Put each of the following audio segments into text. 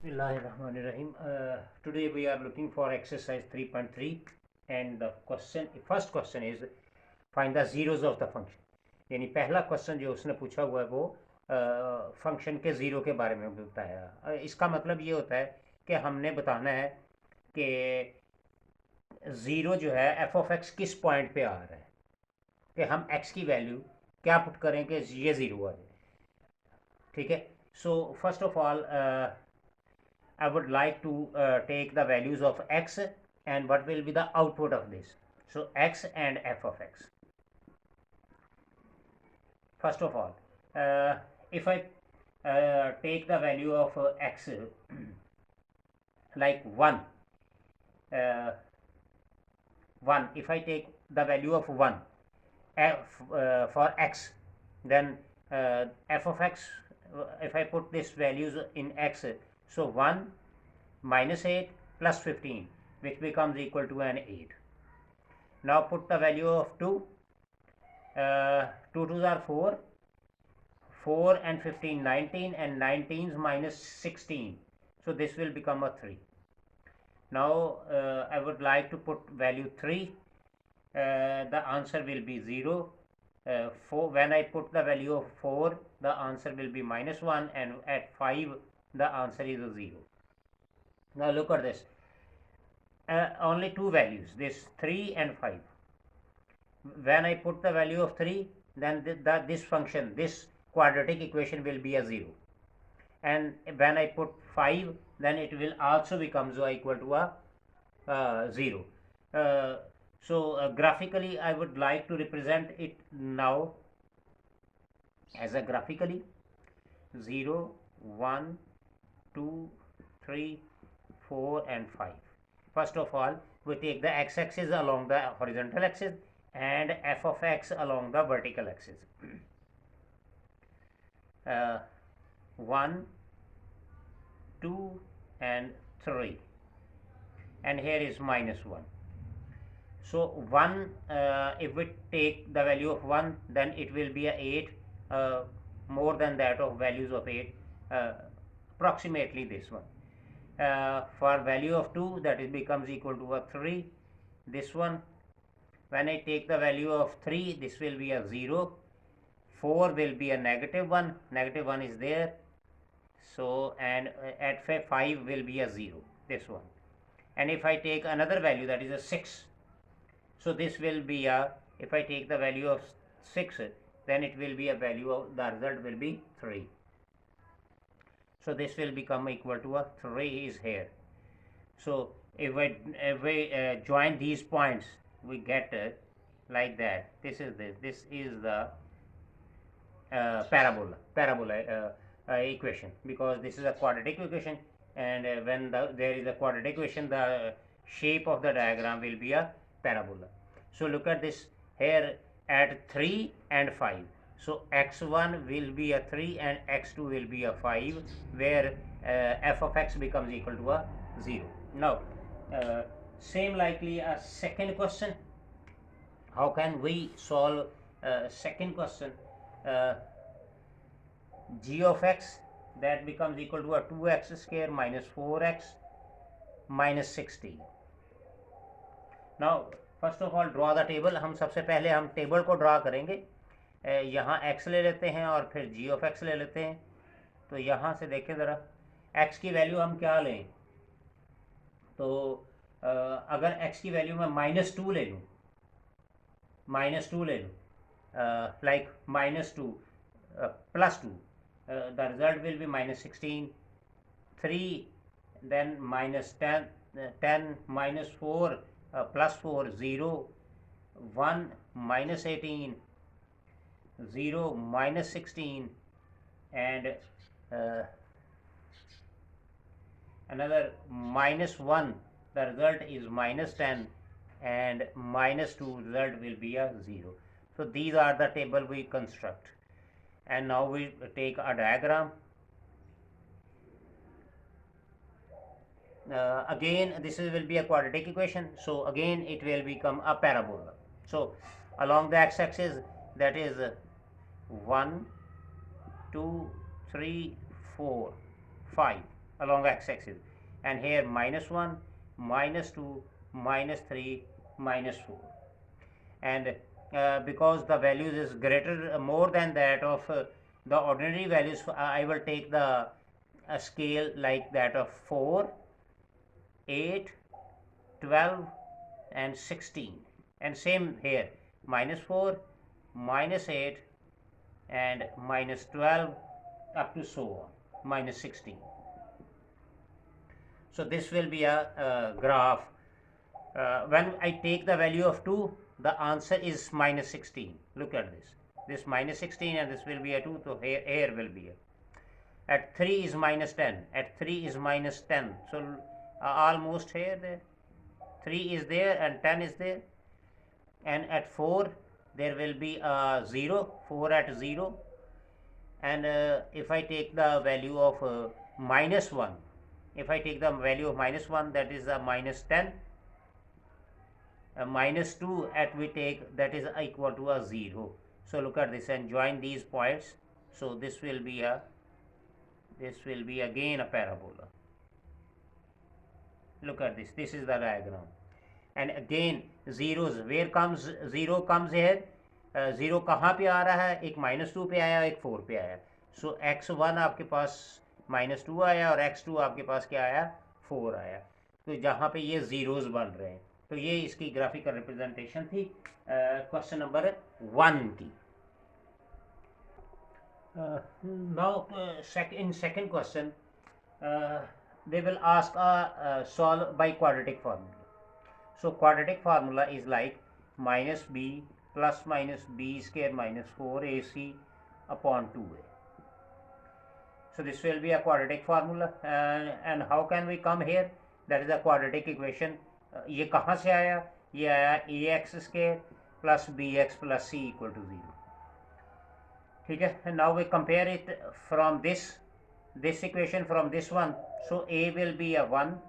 Bismillahirrahmanirrahim. Today we are looking for exercise 3.3 and the first question is find the zeros of the function. यानी पहला question जो उसने पूछा हुआ है वो फंक्शन के ज़ीरो के बारे में बताया। इसका मतलब ये होता है कि हमने बताना है कि ज़ीरो जो है एफ ऑफ एक्स किस पॉइंट पे आ रहा है, कि हम एक्स की वैल्यू क्या पुट करें कि ये ज़ीरो आ जाए। ठीक है, so first of all I would like to take the values of x and what will be the output of this. So x and f of x. First of all, if I take the value of x like 1, if I take the value of 1 for x, then f of x, if I put these values in x, so 1 minus 8 plus 15, which becomes equal to an 8. Now put the value of 2. 2 2s are 4. 4 and 15, 19, and 19 minus 16. So this will become a 3. Now I would like to put value 3. The answer will be 0. When I put the value of 4, the answer will be minus 1, and at 5, the answer is a 0. Now look at this. Only two values, this 3 and 5. When I put the value of 3, then this function, this quadratic equation will be a 0. And when I put 5, then it will also become equal to a 0. So graphically, I would like to represent it now as a graphically 0, 1, 2, 3, 4 and 5. First of all, we take the x-axis along the horizontal axis and f of x along the vertical axis. 1, 2 and 3, and here is minus 1. So 1, if we take the value of 1, then it will be a 8, more than that of values of 8, approximately this one. For value of 2, that it becomes equal to a 3. This one, when I take the value of 3, this will be a 0. 4 will be a negative 1. Negative 1 is there. So, and at 5 will be a 0. This one. And if I take another value, that is a 6. So this will be a, if I take the value of 6, then it will be a value of, the result will be 3. So this will become equal to a 3 is here. So if we join these points, we get like that. This is the parabola equation, because this is a quadratic equation, and when there is a quadratic equation, the shape of the diagram will be a parabola. So look at this here at 3 and 5. So x1 will be a 3 and x2 will be a 5, where f of x becomes equal to a 0. Now same likely a second question. How can we solve second question? G of x, that becomes equal to a 2x square minus 4x minus 16. Now first of all draw the table. हम सबसे पहले हम table को draw करेंगे. यहाँ x ले लेते हैं और फिर g ऑफ x ले लेते हैं. तो यहाँ से देखें ज़रा, x की वैल्यू हम क्या लें. तो अगर x की वैल्यू मैं -2 ले लूँ, like -2 plus 2, the result will be -16. 3, then -10, 10 minus 4 plus 4, 0, 1 minus 18, 0 minus 16, and another -1, the result is -10, and -2, result will be a 0. So these are the table we construct, and now we take a diagram. Again this will be a quadratic equation, so again it will become a parabola. So along the x-axis, that is 1, 2, 3, 4, 5. along x-axis, and here -1, -2, -3, -4, and because the values is greater more than that of the ordinary values, I will take the scale like that of 4, 8, 12 and 16, and same here, -4, -8 and -12 up to so on, -16. So this will be a graph. When I take the value of 2, the answer is -16. Look at this -16, and this will be a 2, so here will be a. At 3 is -10, at 3 is -10, so almost here there. 3 is there and 10 is there, and at 4 there will be a 0, 4 at 0, and if I take the value of -1, if I take the value of -1, that is a -10, -2 at we take, that is equal to a 0. So look at this and join these points. So this will be again a parabola. Look at this is the diagram, and again zeros, where comes 0 comes here, 0 कहाँ पे आ रहा है, एक -2 पे आया, एक 4 पे आया. सो x1 आपके पास -2 आया और x2 आपके पास क्या आया, 4 आया. तो जहाँ पे ये जीरोस बन रहे हैं, तो ये इसकी ग्राफिकल रिप्रेजेंटेशन थी क्वेश्चन नंबर 1 की. Now in second question they will ask solve by quadratic formula. So quadratic formula is like -b plus -b square minus 4ac upon 2a. So this will be a quadratic formula, and how can we come here? That is a quadratic equation. ये कहाँ से आया? ये आया ax square plus bx plus c equal to 0. ठीक है, and now we compare it from this equation from this one. So a will be a 1,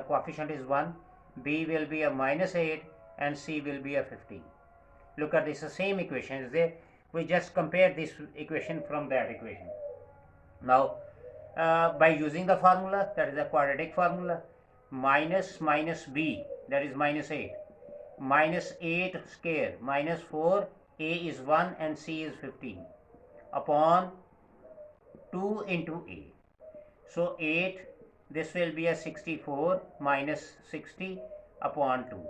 coefficient is 1, b will be a -8 and c will be a 15. Look at this, the same equation is there. We just compare this equation from that equation. Now by using the formula, that is a quadratic formula, minus b, that is -8, -8 square minus 4, a is 1 and c is 15, upon 2 into a. So 8, this will be a 64 minus 60 upon 2.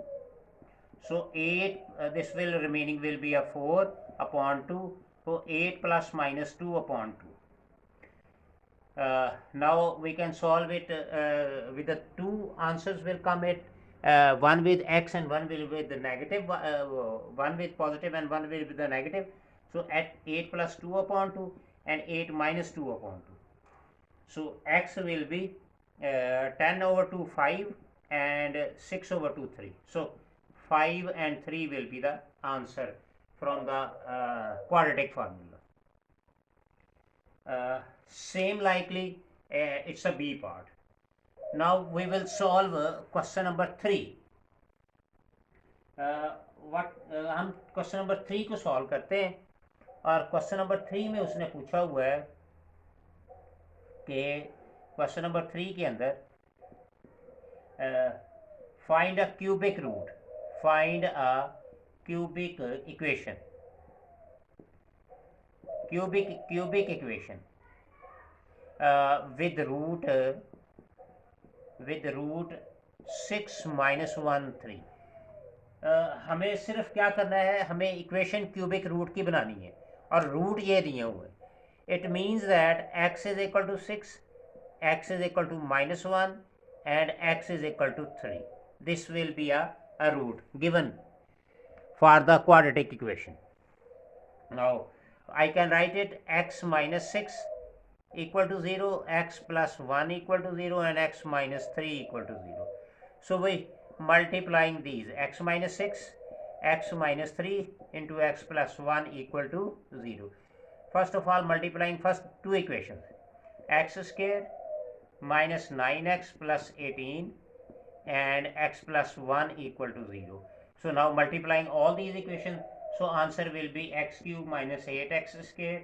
So 8, this will remaining will be a 4 upon 2. So 8 plus minus 2 upon 2. Now we can solve it with the two answers will come it, one with x and one will with the negative, one with positive and one will with the negative. So at 8 plus 2 upon 2 and 8 minus 2 upon 2. So x will be 10 over 2 5 and 6 over 2 3. So 5 and 3 will be the answer from the quadratic formula. Same likely it's a b part. Now we will solve question number 3. हम question number 3 को solve करते हैं, और question number 3 में उसने पूछा हुआ है कि क्वेश्चन नंबर 3 के अंदर find a cubic root, find a cubic equation, cubic equation with root 6 minus 1 3. हमें सिर्फ क्या करना है, हमें इक्वेशन क्यूबिक रूट की बनानी है, और रूट ये दिए हुए. It means that x is equal to 6, x is equal to -1 and x is equal to 3. This will be a root given for the quadratic equation. Now I can write it x minus 6 equal to 0, x plus 1 equal to 0 and x minus 3 equal to 0. So we multiplying these, x minus 6, x minus 3 into x plus 1 equal to 0. First of all, multiplying first two equations, x square minus 9x plus 18 and x plus 1 equal to 0. So now multiplying all these equations, so answer will be x cube minus 8x square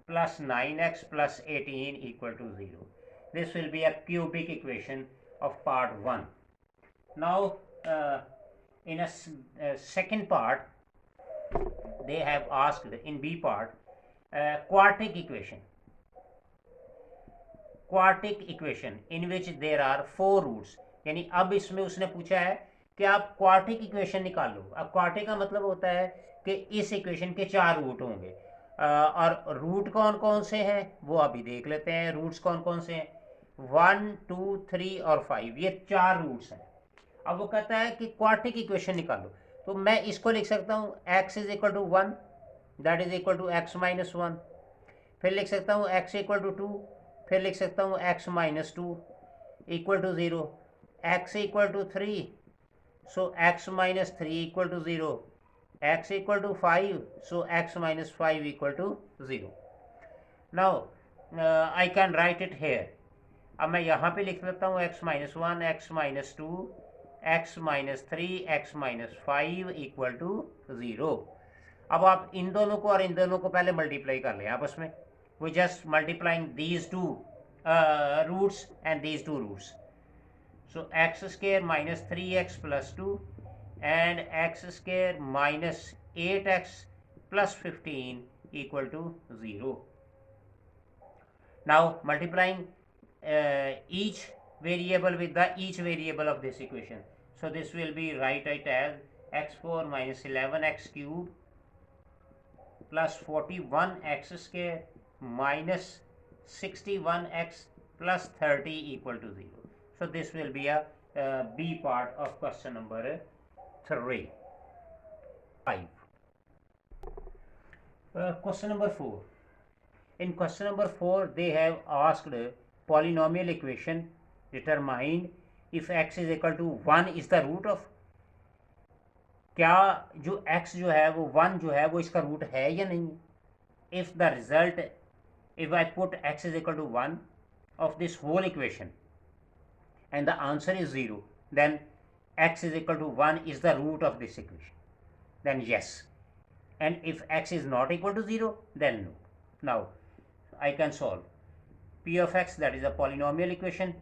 plus 9x plus 18 equal to 0. This will be a cubic equation of part 1. Now in a second part they have asked, in B part, quartic equation in which there are 4 roots. यानी अब इसमें उसने पूछा है कि आप quartic equation निकालो. अब क्वार्टिक का मतलब होता है कि इस इक्वेशन के 4 रूट होंगे, और रूट कौन कौन से हैं वो अभी देख लेते हैं. रूट्स कौन कौन से हैं? 1, 2, 3 और 5, ये 4 रूट्स हैं. अब वो कहता है कि क्वार्टिक इक्वेशन निकालो. तो मैं इसको लिख सकता हूँ x is equal to 1, that is equal to x minus 1. फिर लिख सकता हूँ x इक्वल टू 2, फिर लिख सकता हूँ x minus 2 equal to 0. x equal to 3, so x minus 3 equal to 0. x equal to 5, so x minus 5 equal to 0. Now I can write it here. अब मैं यहाँ पे लिख लेता हूँ x minus 1, x minus 2, x minus 3, x minus 5 equal to 0. अब आप इन दोनों को और इन दोनों को पहले मल्टीप्लाई कर लें आपस में. We just multiplying these two roots and these two roots. So x square minus 3x plus 2 and x square minus 8x plus 15 equal to 0. Now multiplying each variable with the each variable of this equation. So this will be write it as x4 minus 11x cube plus 41x square minus 61x plus 30 equal to 0. So this will be a B part of question number 3. 5. Question number 4. In question number 4 they have asked polynomial equation determine if x is equal to 1 is the root of. क्या जो x जो है वो 1 जो है वो इसका root है या नहीं. if the result, if I put x is equal to 1 of this whole equation and the answer is 0, then x is equal to 1 is the root of this equation, then yes. And if x is not equal to 0, then no. Now I can solve p of x, that is a polynomial equation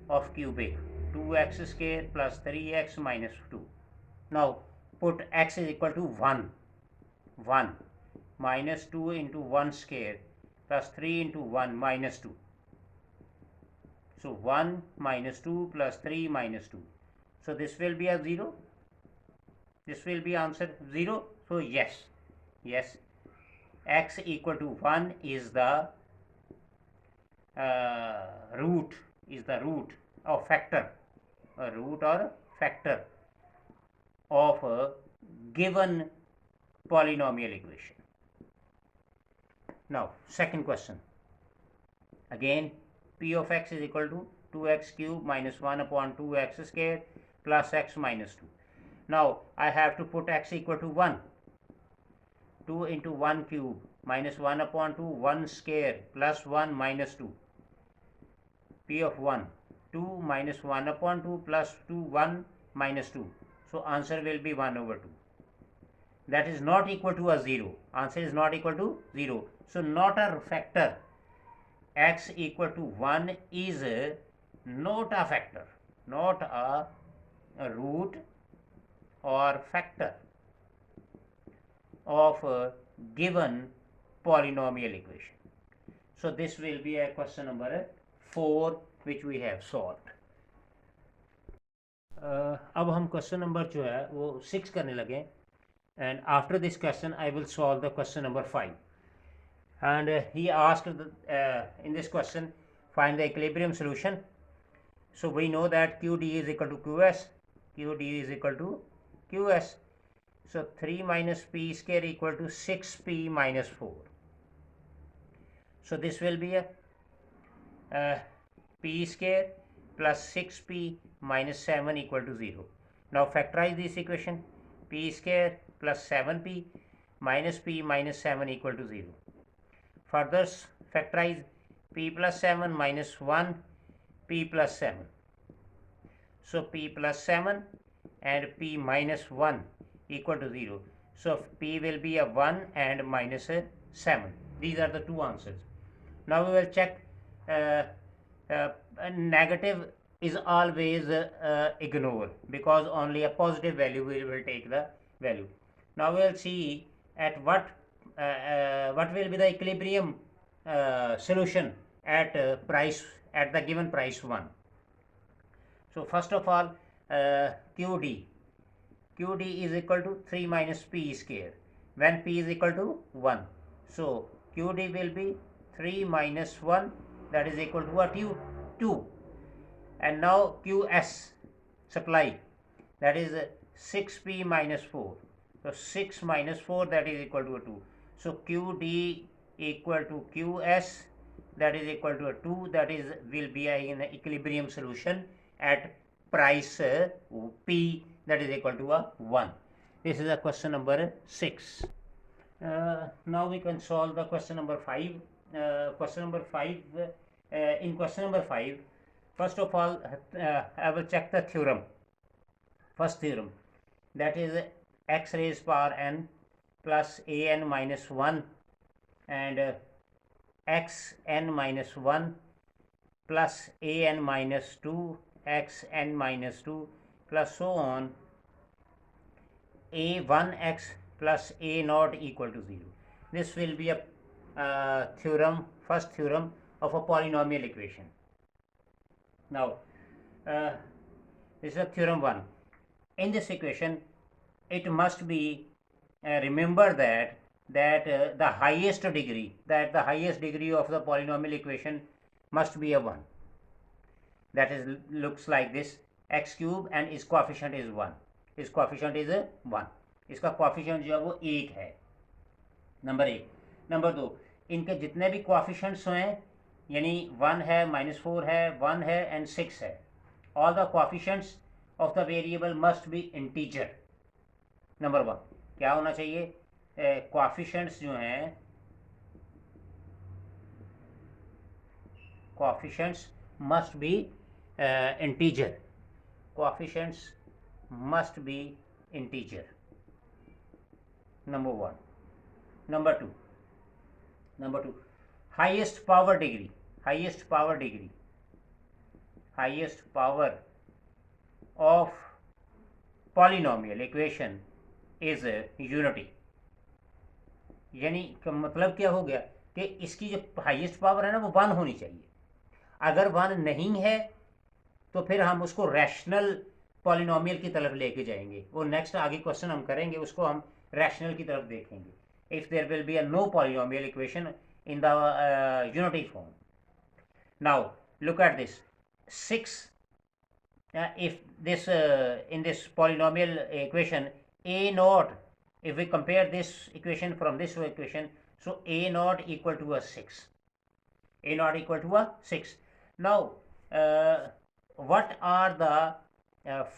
of cubic 2x square plus 3x minus 2. Now put x is equal to 1 minus 2 into 1 square plus 3 into 1 minus 2. So 1 minus 2 plus 3 minus 2. So this will be a 0. This will be answer 0. So yes, x equal to 1 is the root or factor, a root or factor of a given polynomial equation. Now second question, again p of x is equal to 2x cube minus 1 upon 2x square plus x minus 2. Now I have to put x equal to 1. 2 into 1 cube minus 1 upon 2, 1 square plus 1 minus 2. P of 1, 2 minus 1 upon 2 plus 2, 1 minus 2. So answer will be 1 over 2. That is not equal to a 0. Answer is not equal to 0. So not a factor. X equal to 1 is not a factor, not a root or factor of a given polynomial equation. So this will be a question number 4 which we have solved. अब हम question number जो है वो 6 करने लगे, and after this question I will solve the question number 5. And he asked in this question find the equilibrium solution. So we know that QD is equal to QS. QD is equal to QS. So 3 minus P square equal to 6P minus 4. So this will be a P square plus 6P minus 7 equal to 0. Now factorize this equation. P square plus 7P minus P minus 7 equal to 0. Further factorize P plus 7 minus 1 P plus 7. So P plus 7 and P minus 1 equal to 0. So P will be a 1 and minus a 7. These are the two answers. Now we will check negative is always ignored, because only a positive value will take the value. Now we will see at what will be the equilibrium solution at the given price 1. So first of all, QD is equal to 3 minus P square when P is equal to 1. So QD will be 3 minus 1, that is equal to what? 2. And now QS supply, that is 6P minus 4. So 6 minus 4, that is equal to 2. So QD equal to QS, that is equal to 2, that is will be an equilibrium solution at price P, that is equal to 1. This is a question number 6. Now we can solve the question number 5. In question number 5, first of all, I will check the theorem. First theorem, that is x raised power n plus an minus 1 and xn minus 1 plus an minus 2 xn minus 2 plus so on a1x plus a naught equal to 0. This will be a theorem, first theorem of a polynomial equation. Now this is a theorem 1. In this equation, it must be remember that the highest degree of the polynomial equation must be a 1. That is looks like this, x cube and its coefficient is 1. Its coefficient is 1. इसका coefficient जो है वो 8 है, number 1. Number 2, इनके जितने भी coefficients हैं, यानी 1 है, -4 है, 1 है and 6 है, all the coefficients of the variable must be integer. Number 1 क्या होना चाहिए? coefficients जो हैं, coefficients must be integer. Coefficients must be integer. Number 1. Number 2, highest power of polynomial equation is unity. यानी मतलब क्या हो गया कि इसकी जो हाईएस्ट पावर है ना वो 1 होनी चाहिए. अगर 1 नहीं है तो फिर हम उसको रैशनल पॉलिनोमियल की तरफ लेके जाएंगे. वो नेक्स्ट आगे क्वेश्चन हम करेंगे, उसको हम रैशनल की तरफ देखेंगे. If there will be a no polynomial equation in the unity form. Now look at this 6. If this in this polynomial equation a naught, if we compare this equation from this equation, so a naught equal to a 6. A naught equal to a 6. Now what are the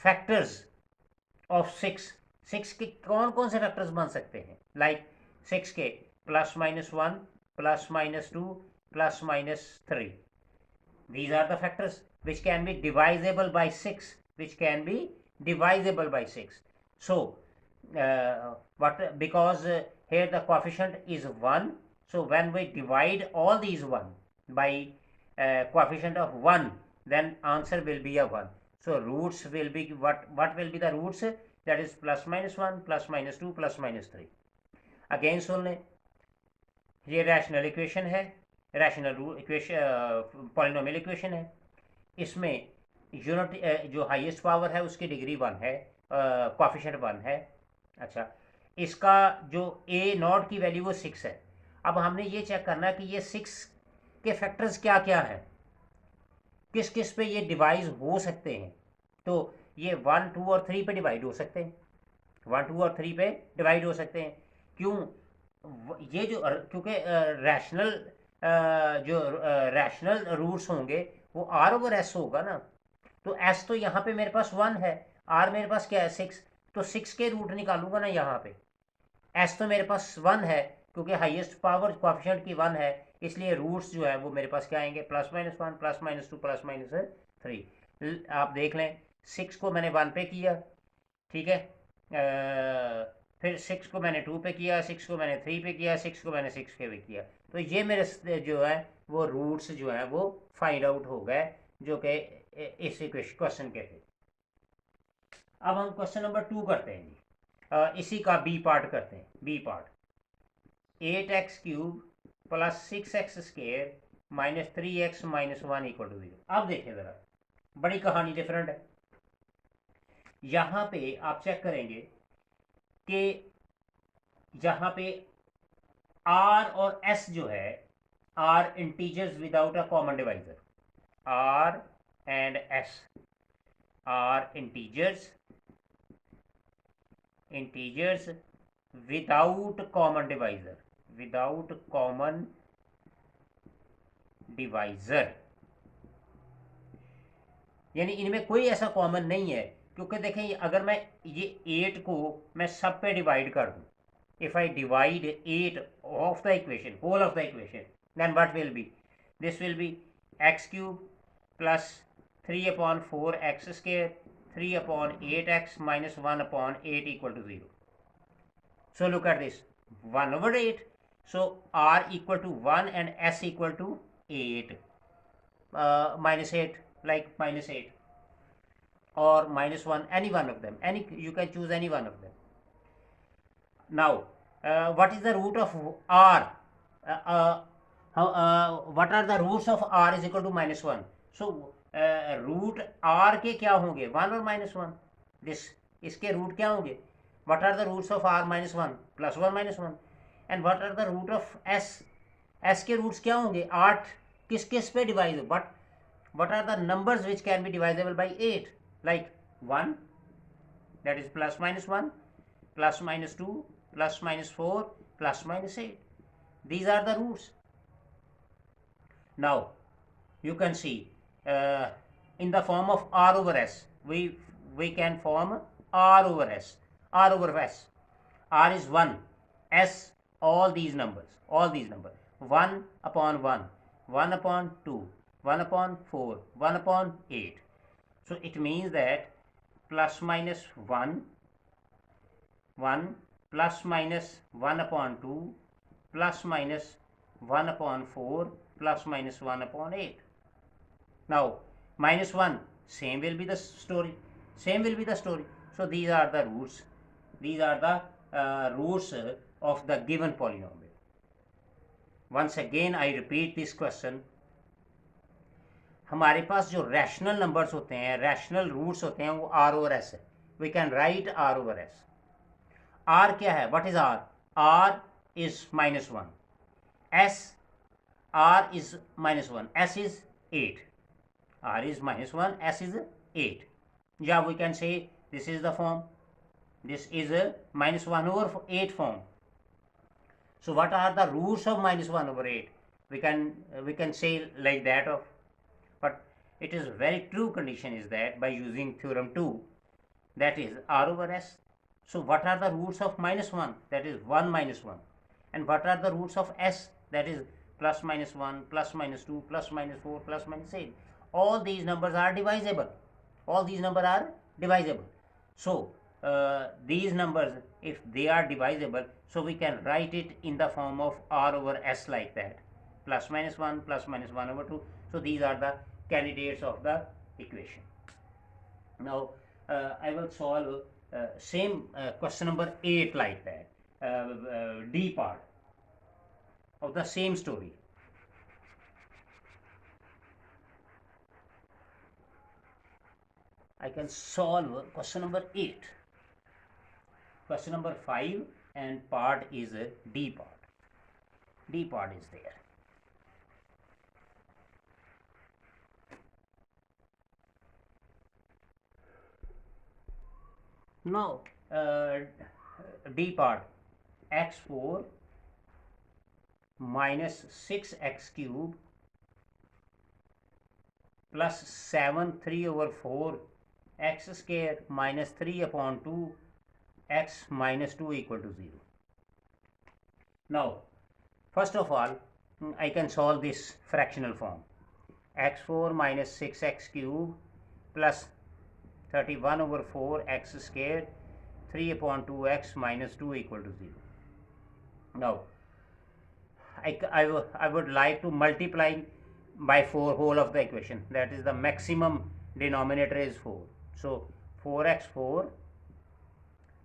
factors of 6? 6 के कौन कौन से factors बन सकते हैं? Like 6 के +-1 +-2 +-3. These are the factors which can be divisible by 6, so because here the coefficient is 1, so when we divide all these 1 by coefficient of 1, then answer will be a 1. So roots will be what will be the roots? That is +-1 +-2 +-3. Again सुन लें, ये rational equation है, rational equation polynomial equation है. इसमें unit जो highest power है उसकी degree 1 है, coefficient 1 है. अच्छा, इसका जो a नॉट की वैल्यू वो 6 है. अब हमने ये चेक करना कि ये 6 के फैक्टर्स क्या क्या हैं, किस किस पे ये डिवाइड हो सकते हैं. तो ये 1, 2 और 3 पे डिवाइड हो सकते हैं. 1, 2 और 3 पे डिवाइड हो सकते हैं. क्यों? ये जो क्योंकि रैशनल रूट्स होंगे वो r ओवर s होगा ना. तो s तो यहाँ पे मेरे पास 1 है, r मेरे पास क्या है 6, तो 6 के रूट निकालूंगा ना यहाँ पे. s तो मेरे पास 1 है क्योंकि हाईएस्ट पावर कोएफिशिएंट की 1 है, इसलिए रूट्स जो है वो मेरे पास क्या आएंगे? +-1 +-2 +-3. आप देख लें 6 को मैंने 1 पे किया, ठीक है, फिर 6 को मैंने 2 पे किया, 6 को मैंने 3 पे किया, 6 को मैंने 6 पे किया। तो ये मेरे जो है वो रूट्स जो है वो फाइंड आउट हो गए, जो कि इस क्वेश्चन के थे। अब हम क्वेश्चन नंबर 2 करते हैं जी। इसी का बी पार्ट करते हैं। B part 8x³ plus 6x² minus 3x minus 1 equal to 0। अब देखें ज़रा, बड़ी कहानी डिफरेंट है। यहाँ पे आप चेक करेंगे कि यहाँ पे r और s जो है are integers without a common divisor. r and s are integers without common divisor, without common divisor, यानी इनमें कोई ऐसा कॉमन नहीं है। क्योंकि देखें, अगर मैं ये 8 को मैं सब पे डिवाइड कर दूं, if I divide 8 of the equation, whole of the equation, then what will be? This will be x³ plus 3 upon 4x², 3 upon 8x minus 1 upon 8 equal to 0. So look at this, 1 over 8. So r equal to 1 and s equal to 8. Minus 8, like minus 8 or minus 1, any one of them, you can choose any one of them. Now what is the root of r? What are the roots of r is equal to minus 1? So root r के क्या होंगे, 1 और minus 1. this इसके root क्या होंगे? What are the roots of r minus 1? plus 1 minus 1. and what are the root of s? s के roots क्या होंगे? 8 किस किस पे divide, what are the numbers which can be divisible by 8? like 1, that is plus minus 1, plus minus 2, plus minus 4, plus minus 8. These are the roots. Now you can see in the form of r over s, we can form r over s, r over s. R is 1, s all these numbers, 1 upon 1, 1 upon 2, 1 upon 4, 1 upon 8. So it means that plus minus 1, 1 plus minus 1 upon 2 plus minus 1 upon 4 plus minus 1 upon 8. Now minus 1, same will be the story. So these are the roots. These are the roots of the given polynomial. Once again I repeat this question. हमारे पास जो rational numbers होते हैं, rational roots होते हैं, वो r over s है. We can write r over s. r क्या है? What is r? r is minus 1. s, r is minus 1. s is 8. r is minus 1, s is 8. Yeah, we can say this is the form. This is a minus 1 over 8 form. So what are the roots of minus 1 over 8? We can say like that of. But it is very true condition is that by using theorem 2, that is r over s. So what are the roots of minus 1? That is 1 minus 1. And what are the roots of s? That is plus minus 1, plus minus 2, plus minus 4, plus minus 8. All these numbers are divisible. So these numbers, if they are divisible, so we can write it in the form of r over s like that, plus minus 1, plus minus 1 over 2. So these are the candidates of the equation. Now I will solve same question number 8 like that, D part of the same story. I can solve question number 8. Question number 5 and part is D part. D part is there. Now D part, x4 minus 6x³ plus 7 3 over 4 x² minus 3 upon 2 x minus 2 equal to 0. Now first of all I can solve this fractional form. x4 minus 6x³ plus 31 over 4 x², 3 upon 2x minus 2 equal to 0. Now I would like to multiply by 4 whole of the equation, that is the maximum denominator is 4. So 4x4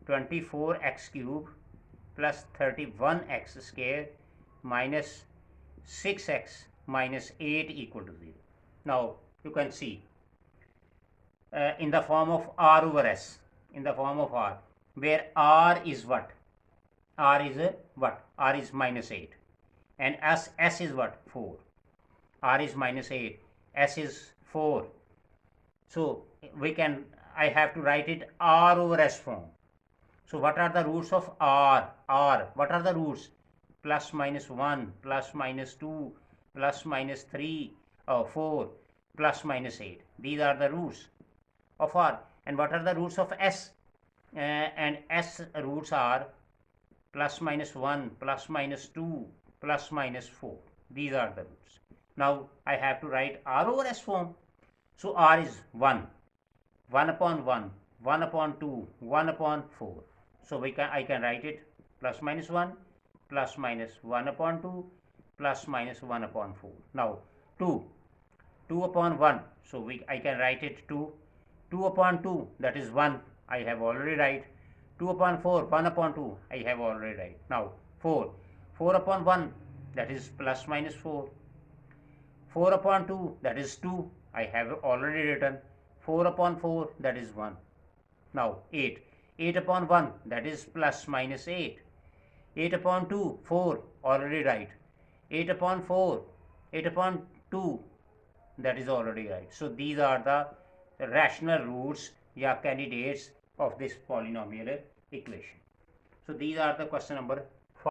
24x cube plus 31x square minus 6x minus 8 equal to 0. Now you can see in the form of r over s, in the form of r, where r is what? R is what? R is minus 8, and s is what? 4. R is minus 8, s is 4. So we can, I have to write it r over s form. So what are the roots of r? What are the roots? Plus minus 1, plus minus 2, plus minus 3, 4, plus minus 8. These are the roots of r. And what are the roots of s? And s roots are plus minus 1, plus minus 2, plus minus 4. These are the roots. Now I have to write r over s form. So r is 1, 1 upon 1, 1 upon 2, 1 upon 4. So I can write it plus minus 1, plus minus 1 upon 2, plus minus 1 upon 4. Now 2 upon 1. So I can write it 2 upon 2, that is 1. I have already write. 2 upon 4, 1 upon 2, I have already write. Now 4 upon 1, that is plus minus 4. 4 upon 2, that is 2, I have already written. 4 upon 4, that is 1. Now 8 upon 1, that is plus minus 8. 8 upon 2, 4, already write. 8 upon 4, 8 upon 2, that is already right. So these are the rational roots, candidates of this polynomial equation. So these are the question number